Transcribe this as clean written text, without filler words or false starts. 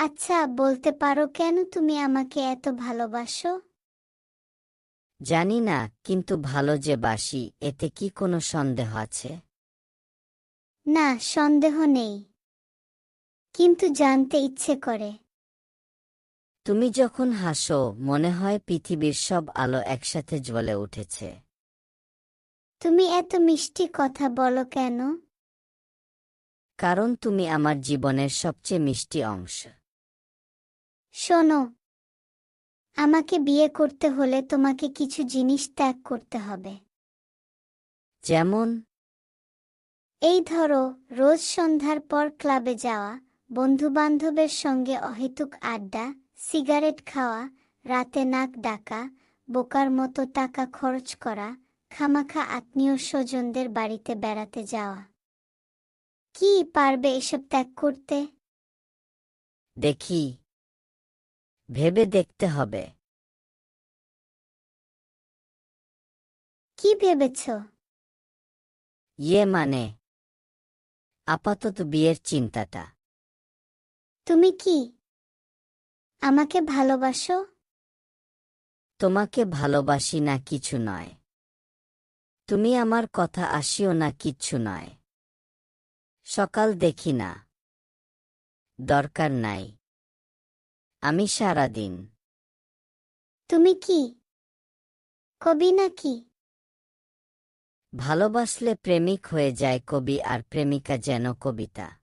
আচ্ছা, বলতে পারো কেন তুমি আমাকে এত ভালোবাসো? জানি না, কিন্তু ভালো যে বাসি এতে কি কোনো সন্দেহ আছে? না, সন্দেহ নেই, কিন্তু জানতে ইচ্ছে করে। তুমি যখন হাসো মনে হয় পৃথিবীর সব আলো একসাথে জ্বলে উঠেছে। তুমি এত মিষ্টি কথা বলো কেন? কারণ তুমি আমার জীবনের সবচেয়ে মিষ্টি অংশ। শোনো, আমাকে বিয়ে করতে হলে তোমাকে কিছু জিনিস ত্যাগ করতে হবে। যেমন? এই ধরো, রোজ সন্ধ্যার পর ক্লাবে যাওয়া, বন্ধুবান্ধবের সঙ্গে অহেতুক আড্ডা, সিগারেট খাওয়া, রাতে নাক ডাকা, বোকার মতো টাকা খরচ করা, খামাখা আত্মীয় স্বজনদের বাড়িতে বেড়াতে যাওয়া। কি পারবে এসব ত্যাগ করতে? দেখি, ভেবে দেখতে হবে। কি ভেবেছ? মানে আপাতত বিয়ের চিন্তাটা। তুমি কি আমাকে ভালোবাসো? তোমাকে ভালোবাসি না কিছু নয়। তুমি আমার কথা আসিও না কিচ্ছু নয়। সকাল দেখি না। দরকার নাই। আমি সারাদিন। তুমি কি কবি নাকি? ভালোবাসলে প্রেমিক হয়ে যায় কবি, আর প্রেমিকা যেন কবিতা।